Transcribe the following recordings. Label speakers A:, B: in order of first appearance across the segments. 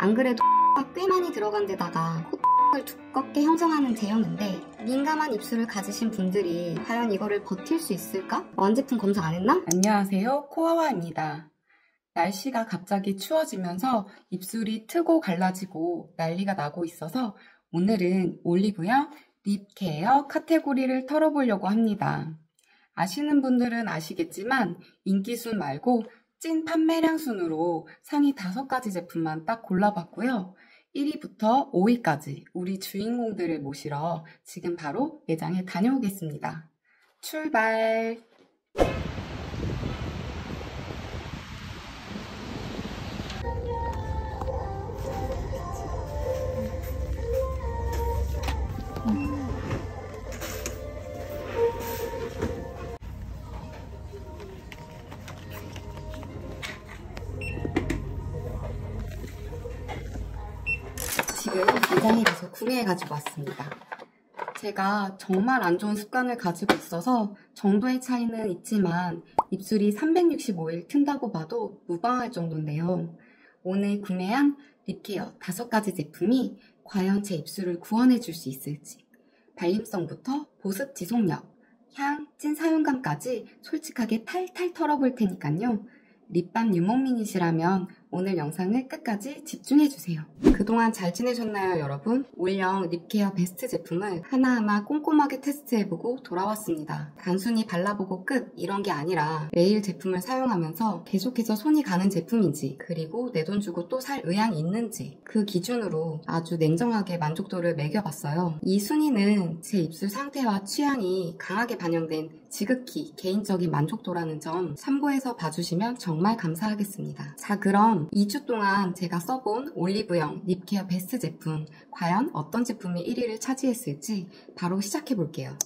A: 안 그래도 꽤 많이 들어간 데다가 콧을 두껍게 형성하는 제형인데 민감한 입술을 가지신 분들이 과연 이거를 버틸 수 있을까? 완제품 검사 안 했나?
B: 안녕하세요, 코아와입니다. 날씨가 갑자기 추워지면서 입술이 트고 갈라지고 난리가 나고 있어서 오늘은 올리브영 립케어 카테고리를 털어보려고 합니다. 아시는 분들은 아시겠지만 인기순 말고 찐 판매량 순으로 상위 5가지 제품만 딱 골라봤고요. 1위부터 5위까지 우리 주인공들을 모시러 지금 바로 매장에 다녀오겠습니다. 출발!
A: 지금 매장에 가서 구매해가지고 왔습니다. 제가 정말 안 좋은 습관을 가지고 있어서 정도의 차이는 있지만 입술이 365일 튼다고 봐도 무방할 정도인데요. 오늘 구매한 립케어 5가지 제품이 과연 제 입술을 구원해줄 수 있을지, 발림성부터 보습 지속력, 향, 찐 사용감까지 솔직하게 탈탈 털어볼 테니까요. 립밤 유목민이시라면 오늘 영상을 끝까지 집중해주세요. 그동안 잘 지내셨나요, 여러분? 올영 립케어 베스트 제품을 하나하나 꼼꼼하게 테스트해보고 돌아왔습니다. 단순히 발라보고 끝 이런 게 아니라 매일 제품을 사용하면서 계속해서 손이 가는 제품인지, 그리고 내 돈 주고 또 살 의향이 있는지 그 기준으로 아주 냉정하게 만족도를 매겨봤어요. 이 순위는 제 입술 상태와 취향이 강하게 반영된 지극히 개인적인 만족도라는 점 참고해서 봐주시면 정말 감사하겠습니다. 자, 그럼 2주 동안 제가 써본 올리브영 립케어 베스트 제품, 과연 어떤 제품이 1위를 차지했을지 바로 시작해볼게요.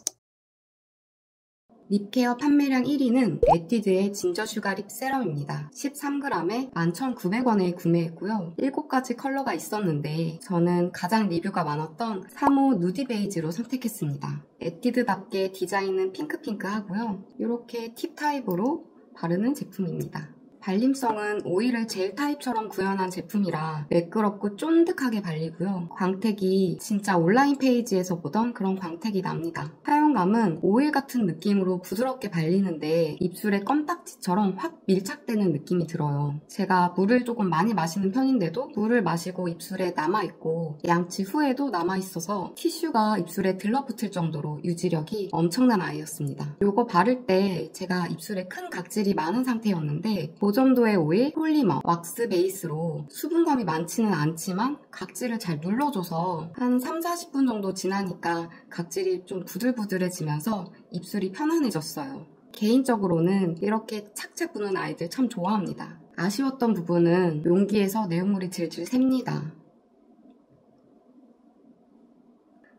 A: 립케어 판매량 1위는 에뛰드의 진저 슈가 립 세럼입니다. 13g에 11,900원에 구매했고요. 7가지 컬러가 있었는데 저는 가장 리뷰가 많았던 3호 누디 베이지로 선택했습니다. 에뛰드답게 디자인은 핑크핑크하고요. 이렇게 팁 타입으로 바르는 제품입니다. 발림성은 오일을 젤 타입처럼 구현한 제품이라 매끄럽고 쫀득하게 발리고요. 광택이 진짜 온라인 페이지에서 보던 그런 광택이 납니다. 사용감은 오일 같은 느낌으로 부드럽게 발리는데 입술에 껌딱지처럼 확 밀착되는 느낌이 들어요. 제가 물을 조금 많이 마시는 편인데도 물을 마시고 입술에 남아있고 양치 후에도 남아있어서 티슈가 입술에 들러붙을 정도로 유지력이 엄청난 아이였습니다. 이거 바를 때 제가 입술에 큰 각질이 많은 상태였는데 그 정도의 오일, 폴리머, 왁스 베이스로 수분감이 많지는 않지만 각질을 잘 눌러줘서 한 3-40분 정도 지나니까 각질이 좀 부들부들해지면서 입술이 편안해졌어요. 개인적으로는 이렇게 착착 부는 아이들 참 좋아합니다. 아쉬웠던 부분은 용기에서 내용물이 질질 셉니다.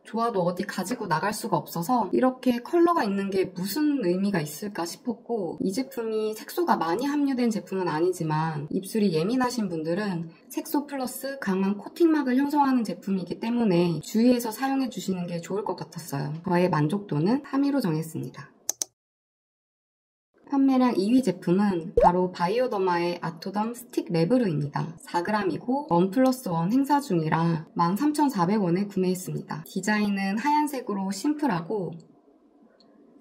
A: 좋아도 어디 가지고 나갈 수가 없어서 이렇게 컬러가 있는 게 무슨 의미가 있을까 싶었고, 이 제품이 색소가 많이 함유된 제품은 아니지만 입술이 예민하신 분들은 색소 플러스 강한 코팅막을 형성하는 제품이기 때문에 주의해서 사용해 주시는 게 좋을 것 같았어요. 저의 만족도는 3위로 정했습니다. 판매량 2위 제품은 바로 바이오더마의 아토덤 스틱 레브르입니다. 4g이고 1+1 행사 중이라 13,400원에 구매했습니다. 디자인은 하얀색으로 심플하고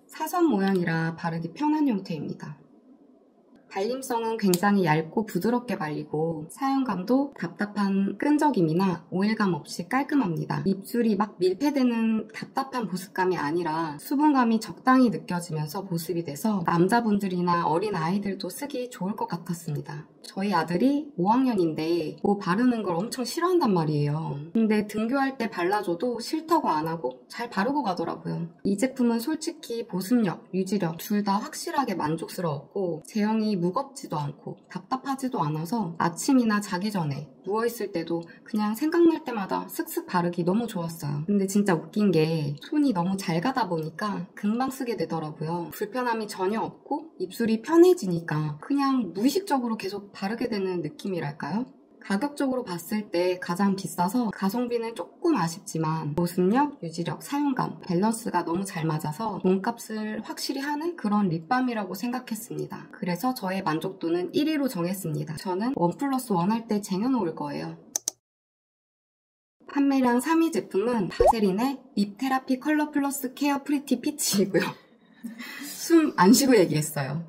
A: 사선 모양이라 바르기 편한 형태입니다. 발림성은 굉장히 얇고 부드럽게 발리고 사용감도 답답한 끈적임이나 오일감 없이 깔끔합니다. 입술이 막 밀폐되는 답답한 보습감이 아니라 수분감이 적당히 느껴지면서 보습이 돼서 남자분들이나 어린 아이들도 쓰기 좋을 것 같았습니다. 저희 아들이 5학년인데 뭐 바르는 걸 엄청 싫어한단 말이에요. 근데 등교할 때 발라줘도 싫다고 안 하고 잘 바르고 가더라고요. 이 제품은 솔직히 보습력, 유지력 둘 다 확실하게 만족스러웠고 제형이 무겁지도 않고 답답하지도 않아서 아침이나 자기 전에 누워있을 때도 그냥 생각날 때마다 슥슥 바르기 너무 좋았어요. 근데 진짜 웃긴 게 손이 너무 잘 가다 보니까 금방 쓰게 되더라고요. 불편함이 전혀 없고 입술이 편해지니까 그냥 무의식적으로 계속 바르게 되는 느낌이랄까요? 가격적으로 봤을 때 가장 비싸서 가성비는 조금 아쉽지만 보습력, 유지력, 사용감, 밸런스가 너무 잘 맞아서 몸값을 확실히 하는 그런 립밤이라고 생각했습니다. 그래서 저의 만족도는 1위로 정했습니다. 저는 1+1 할 때 쟁여놓을 거예요. 판매량 3위 제품은 바세린의 립 테라피 컬러 플러스 케어 프리티 피치이고요. 숨 안 쉬고 얘기했어요.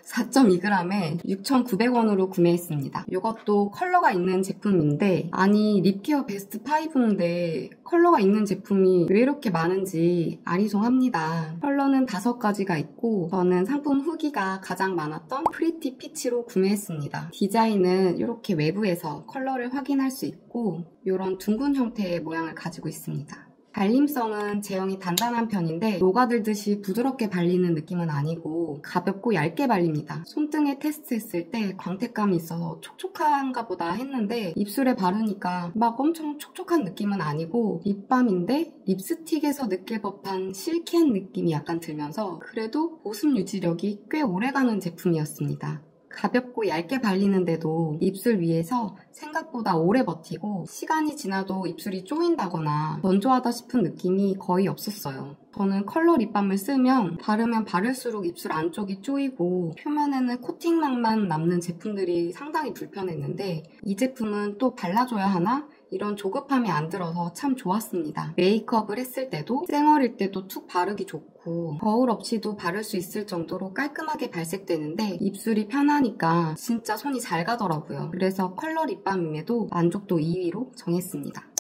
A: 4.2g에 6,900원으로 구매했습니다. 이것도 컬러가 있는 제품인데, 아니 립케어 베스트 5인데 컬러가 있는 제품이 왜 이렇게 많은지 아리송합니다. 컬러는 5가지가 있고 저는 상품 후기가 가장 많았던 프리티 피치로 구매했습니다. 디자인은 이렇게 외부에서 컬러를 확인할 수 있고 이런 둥근 형태의 모양을 가지고 있습니다. 발림성은 제형이 단단한 편인데 녹아들듯이 부드럽게 발리는 느낌은 아니고 가볍고 얇게 발립니다. 손등에 테스트했을 때 광택감이 있어서 촉촉한가 보다 했는데 입술에 바르니까 막 엄청 촉촉한 느낌은 아니고 립밤인데 립스틱에서 느낄 법한 실키한 느낌이 약간 들면서 그래도 보습 유지력이 꽤 오래가는 제품이었습니다. 가볍고 얇게 발리는데도 입술 위에서 생각보다 오래 버티고 시간이 지나도 입술이 쪼인다거나 건조하다 싶은 느낌이 거의 없었어요. 저는 컬러 립밤을 쓰면 바르면 바를수록 입술 안쪽이 쪼이고 표면에는 코팅막만 남는 제품들이 상당히 불편했는데 이 제품은 또 발라줘야 하나? 이런 조급함이 안 들어서 참 좋았습니다. 메이크업을 했을 때도 쌩얼일 때도 툭 바르기 좋고 거울 없이도 바를 수 있을 정도로 깔끔하게 발색되는데 입술이 편하니까 진짜 손이 잘 가더라고요. 그래서 컬러 립밤임에도 만족도 2위로 정했습니다.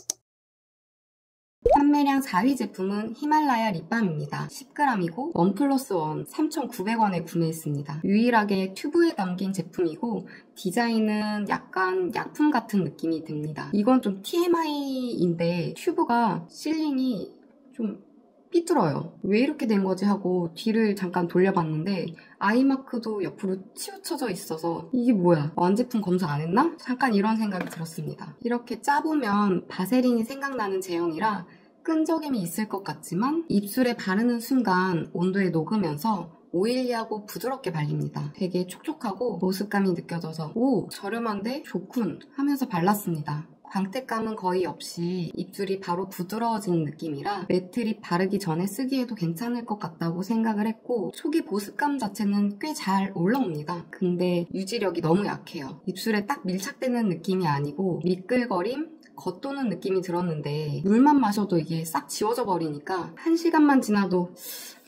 A: 판매량 4위 제품은 히말라야 립밤입니다. 10g이고 1+1 3,900원에 구매했습니다. 유일하게 튜브에 담긴 제품이고 디자인은 약간 약품 같은 느낌이 듭니다. 이건 좀 TMI인데 튜브가 실링이 좀 삐뚤어요. 왜 이렇게 된 거지 하고 뒤를 잠깐 돌려봤는데 아이마크도 옆으로 치우쳐져 있어서 이게 뭐야? 완제품 검사 안 했나? 잠깐 이런 생각이 들었습니다. 이렇게 짜보면 바세린이 생각나는 제형이라 끈적임이 있을 것 같지만 입술에 바르는 순간 온도에 녹으면서 오일리하고 부드럽게 발립니다. 되게 촉촉하고 보습감이 느껴져서 오! 저렴한데 좋군! 하면서 발랐습니다. 광택감은 거의 없이 입술이 바로 부드러워지는 느낌이라 매트립 바르기 전에 쓰기에도 괜찮을 것 같다고 생각을 했고 초기 보습감 자체는 꽤 잘 올라옵니다. 근데 유지력이 너무 약해요. 입술에 딱 밀착되는 느낌이 아니고 미끌거림? 겉도는 느낌이 들었는데 물만 마셔도 이게 싹 지워져 버리니까 1시간만 지나도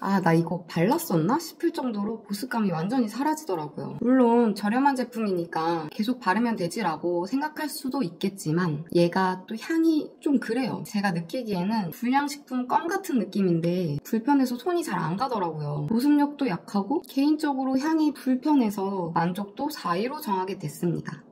A: 아, 나 이거 발랐었나? 싶을 정도로 보습감이 완전히 사라지더라고요. 물론 저렴한 제품이니까 계속 바르면 되지라고 생각할 수도 있겠지만 얘가 또 향이 좀 그래요. 제가 느끼기에는 불량식품 껌 같은 느낌인데 불편해서 손이 잘 안 가더라고요. 보습력도 약하고 개인적으로 향이 불편해서 만족도 4위로 정하게 됐습니다.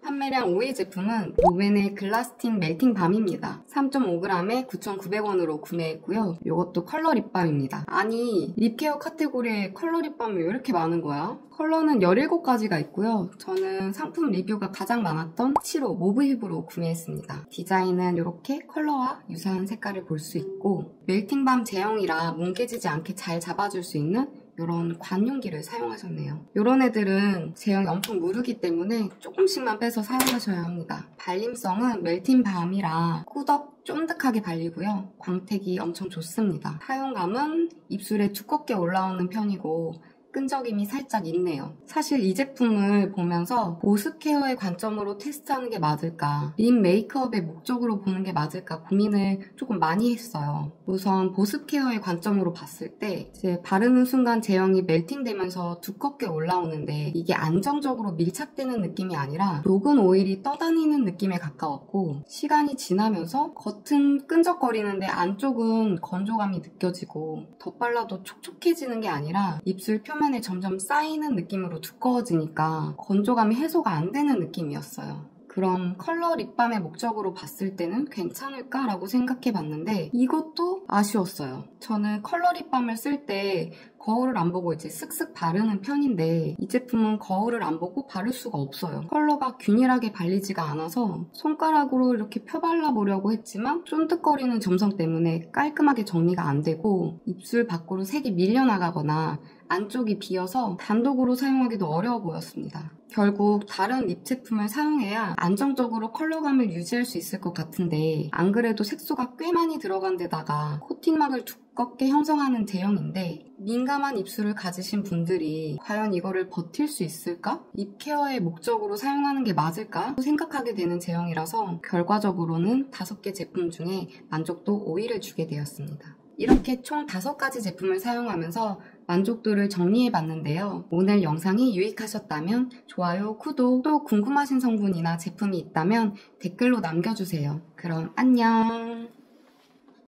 A: 판매량 5위 제품은 노벤의 글라스틴 멜팅 밤입니다. 3.5g에 9,900원으로 구매했고요. 이것도 컬러 립밤입니다. 아니 립케어 카테고리에 컬러 립밤이 왜 이렇게 많은 거야? 컬러는 17가지가 있고요. 저는 상품 리뷰가 가장 많았던 7호 모브 힙으로 구매했습니다. 디자인은 이렇게 컬러와 유사한 색깔을 볼 수 있고 멜팅밤 제형이라 뭉개지지 않게 잘 잡아줄 수 있는 이런 관용기를 사용하셨네요. 이런 애들은 제형이 엄청 무르기 때문에 조금씩만 빼서 사용하셔야 합니다. 발림성은 멜팅 밤이라 꾸덕 쫀득하게 발리고요. 광택이 엄청 좋습니다. 사용감은 입술에 두껍게 올라오는 편이고 끈적임이 살짝 있네요. 사실 이 제품을 보면서 보습 케어의 관점으로 테스트하는 게 맞을까, 립 메이크업의 목적으로 보는 게 맞을까 고민을 조금 많이 했어요. 우선 보습 케어의 관점으로 봤을 때 이제 바르는 순간 제형이 멜팅되면서 두껍게 올라오는데 이게 안정적으로 밀착되는 느낌이 아니라 녹은 오일이 떠다니는 느낌에 가까웠고 시간이 지나면서 겉은 끈적거리는데 안쪽은 건조감이 느껴지고 덧발라도 촉촉해지는 게 아니라 입술 표면에 점점 쌓이는 느낌으로 두꺼워지니까 건조감이 해소가 안 되는 느낌이었어요. 그럼 컬러 립밤의 목적으로 봤을 때는 괜찮을까라고 생각해봤는데 이것도 아쉬웠어요. 저는 컬러 립밤을 쓸 때 거울을 안 보고 이제 쓱쓱 바르는 편인데 이 제품은 거울을 안 보고 바를 수가 없어요. 컬러가 균일하게 발리지가 않아서 손가락으로 이렇게 펴발라보려고 했지만 쫀득거리는 점성 때문에 깔끔하게 정리가 안 되고 입술 밖으로 색이 밀려나가거나 안쪽이 비어서 단독으로 사용하기도 어려워 보였습니다. 결국 다른 립 제품을 사용해야 안정적으로 컬러감을 유지할 수 있을 것 같은데 안 그래도 색소가 꽤 많이 들어간 데다가 코팅막을 두껍게 형성하는 제형인데 민감한 입술을 가지신 분들이 과연 이거를 버틸 수 있을까? 립 케어의 목적으로 사용하는 게 맞을까? 생각하게 되는 제형이라서 결과적으로는 5개 제품 중에 만족도 5위를 주게 되었습니다. 이렇게 총 5가지 제품을 사용하면서 만족도를 정리해봤는데요. 오늘 영상이 유익하셨다면 좋아요, 구독, 또 궁금하신 성분이나 제품이 있다면 댓글로 남겨주세요. 그럼 안녕!